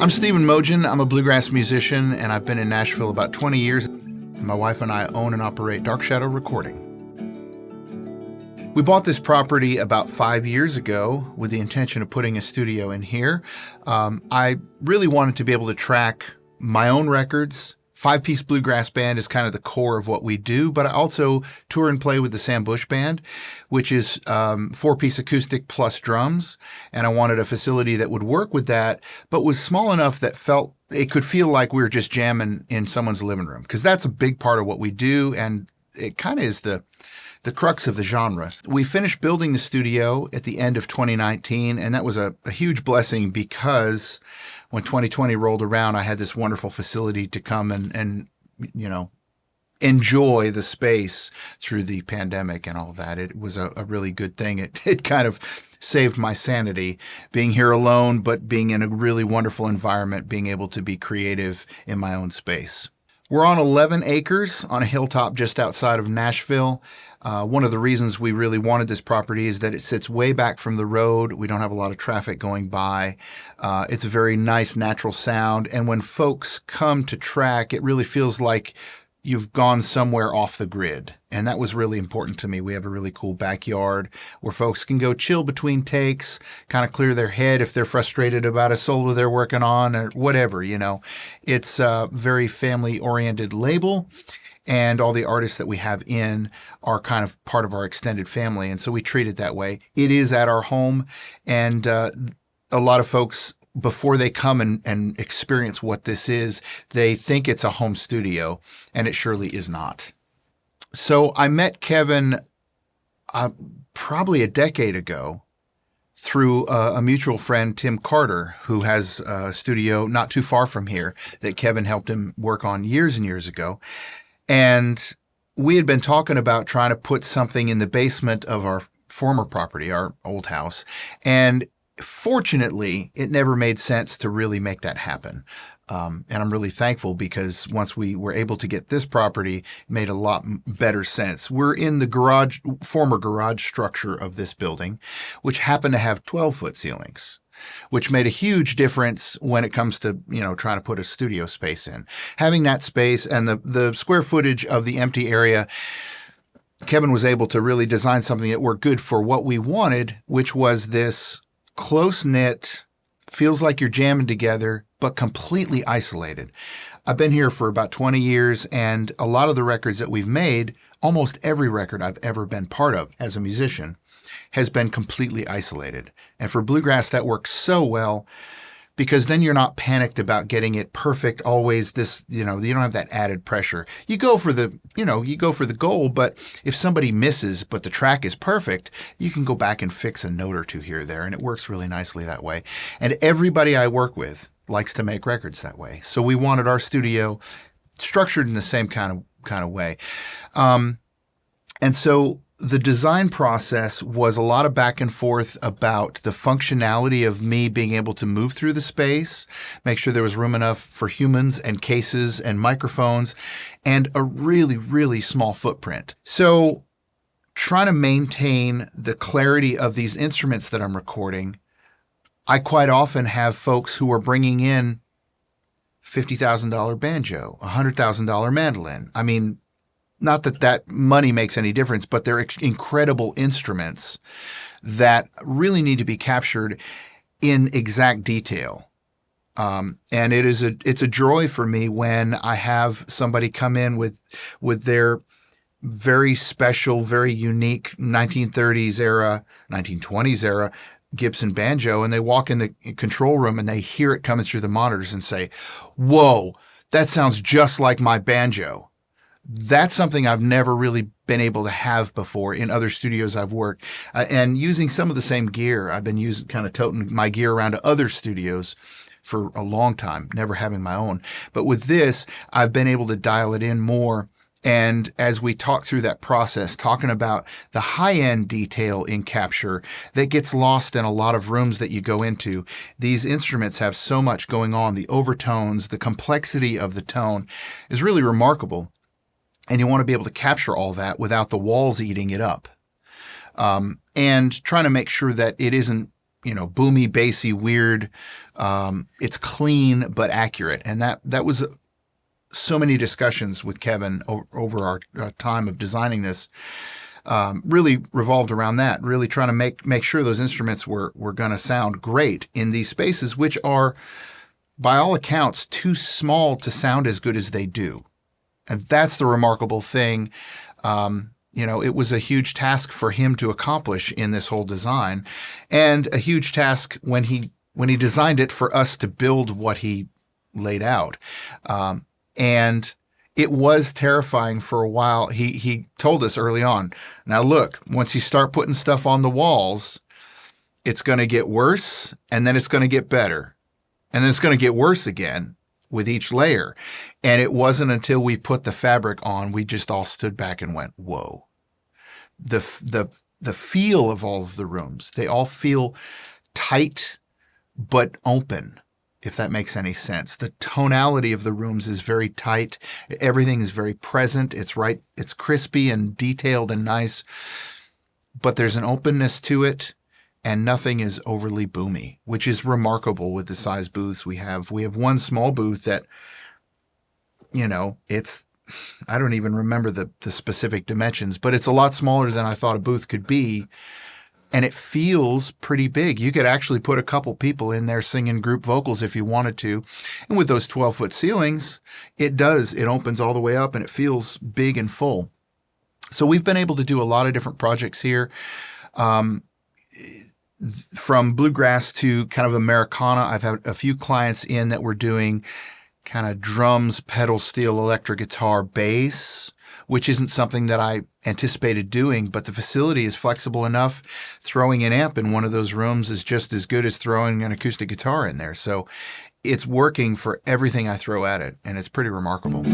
I'm Stephen Mogen. I'm a bluegrass musician, and I've been in Nashville about 20 years. My wife and I own and operate Dark Shadow Recording. We bought this property about 5 years ago with the intention of putting a studio in here. I really wanted to be able to track my own records. Five-piece bluegrass band is kind of the core of what we do, but I also tour and play with the Sam Bush Band, which is four-piece acoustic plus drums. And I wanted a facility that would work with that, but was small enough that it could feel like we were just jamming in someone's living room, because that's a big part of what we do, and it kind of is the crux of the genre. We finished building the studio at the end of 2019, and that was a huge blessing because when 2020 rolled around, I had this wonderful facility to come and enjoy the space through the pandemic and all that. It was a really good thing. It kind of saved my sanity, being here alone, but being in a really wonderful environment, being able to be creative in my own space. We're on 11 acres on a hilltop just outside of Nashville. One of the reasons we really wanted this property is that it sits way back from the road. We don't have a lot of traffic going by. It's a very nice natural sound. And when folks come to track, it really feels like you've gone somewhere off the grid. And that was really important to me. We have a really cool backyard where folks can go chill between takes, kind of clear their head if they're frustrated about a solo they're working on or whatever, It's a very family-oriented label. And all the artists that we have in are kind of part of our extended family. And so we treat it that way. It is at our home. And a lot of folks, before they come and experience what this is, they think it's a home studio, and it surely is not. So I met Kevin probably a decade ago through a mutual friend, Tim Carter, who has a studio not too far from here that Kevin helped him work on years and years ago. And we had been talking about trying to put something in the basement of our former property, our old house. And fortunately, it never made sense to really make that happen. And I'm really thankful because once we were able to get this property, it made a lot better sense. We're in the former garage structure of this building, which happened to have 12-foot ceilings, which made a huge difference when it comes to, trying to put a studio space in. Having that space and the square footage of the empty area, Kevin was able to really design something that worked good for what we wanted, which was this close-knit, feels like you're jamming together, but completely isolated. I've been here for about 20 years, and a lot of the records that we've made, almost every record I've ever been part of as a musician, has been completely isolated. And for bluegrass, that works so well because then you're not panicked about getting it perfect always. You don't have that added pressure. You go for the goal, but if somebody misses but the track is perfect, you can go back and fix a note or two here or there, and it works really nicely that way. And everybody I work with likes to make records that way. So we wanted our studio structured in the same kind of way. And so the design process was a lot of back and forth about the functionality of me being able to move through the space, make sure there was room enough for humans and cases and microphones, and a really, really small footprint. So trying to maintain the clarity of these instruments that I'm recording, I quite often have folks who are bringing in $50,000 banjo, $100,000 mandolin. I mean, not that money makes any difference, but they're incredible instruments that really need to be captured in exact detail. And it's a joy for me when I have somebody come in with their very special, very unique 1930s era, 1920s era Gibson banjo, and they walk in the control room and they hear it coming through the monitors and say, "Whoa, that sounds just like my banjo." That's something I've never really been able to have before in other studios I've worked. And using some of the same gear, I've been toting my gear around to other studios for a long time, never having my own. But with this, I've been able to dial it in more. And as we talk through that process, talking about the high-end detail in capture that gets lost in a lot of rooms that you go into, these instruments have so much going on. The overtones, the complexity of the tone is really remarkable. And you want to be able to capture all that without the walls eating it up. And trying to make sure that it isn't boomy, bassy, weird. It's clean but accurate, and that was so many discussions with Kevin over our time of designing this. Really revolved around that. Really trying to make sure those instruments were going to sound great in these spaces, which are, by all accounts, too small to sound as good as they do. And that's the remarkable thing. It was a huge task for him to accomplish in this whole design, and a huge task when he designed it for us to build what he laid out. And it was terrifying for a while. He told us early on, now look, once you start putting stuff on the walls, it's going to get worse, and then it's going to get better, and then it's going to get worse again with each layer. And it wasn't until we put the fabric on, we just all stood back and went, whoa. The feel of all of the rooms, they all feel tight but open, if that makes any sense. The tonality of the rooms is very tight. Everything is very present. It's crispy and detailed and nice, but there's an openness to it, and nothing is overly boomy, which is remarkable with the size booths we have. We have one small booth that, I don't even remember the specific dimensions, but it's a lot smaller than I thought a booth could be. And it feels pretty big. You could actually put a couple people in there singing group vocals if you wanted to. And with those 12-foot ceilings, it opens all the way up and it feels big and full. So we've been able to do a lot of different projects here. From bluegrass to kind of Americana. I've had a few clients in that were doing kind of drums, pedal steel, electric guitar, bass, which isn't something that I anticipated doing, but the facility is flexible enough. Throwing an amp in one of those rooms is just as good as throwing an acoustic guitar in there. So it's working for everything I throw at it, and it's pretty remarkable.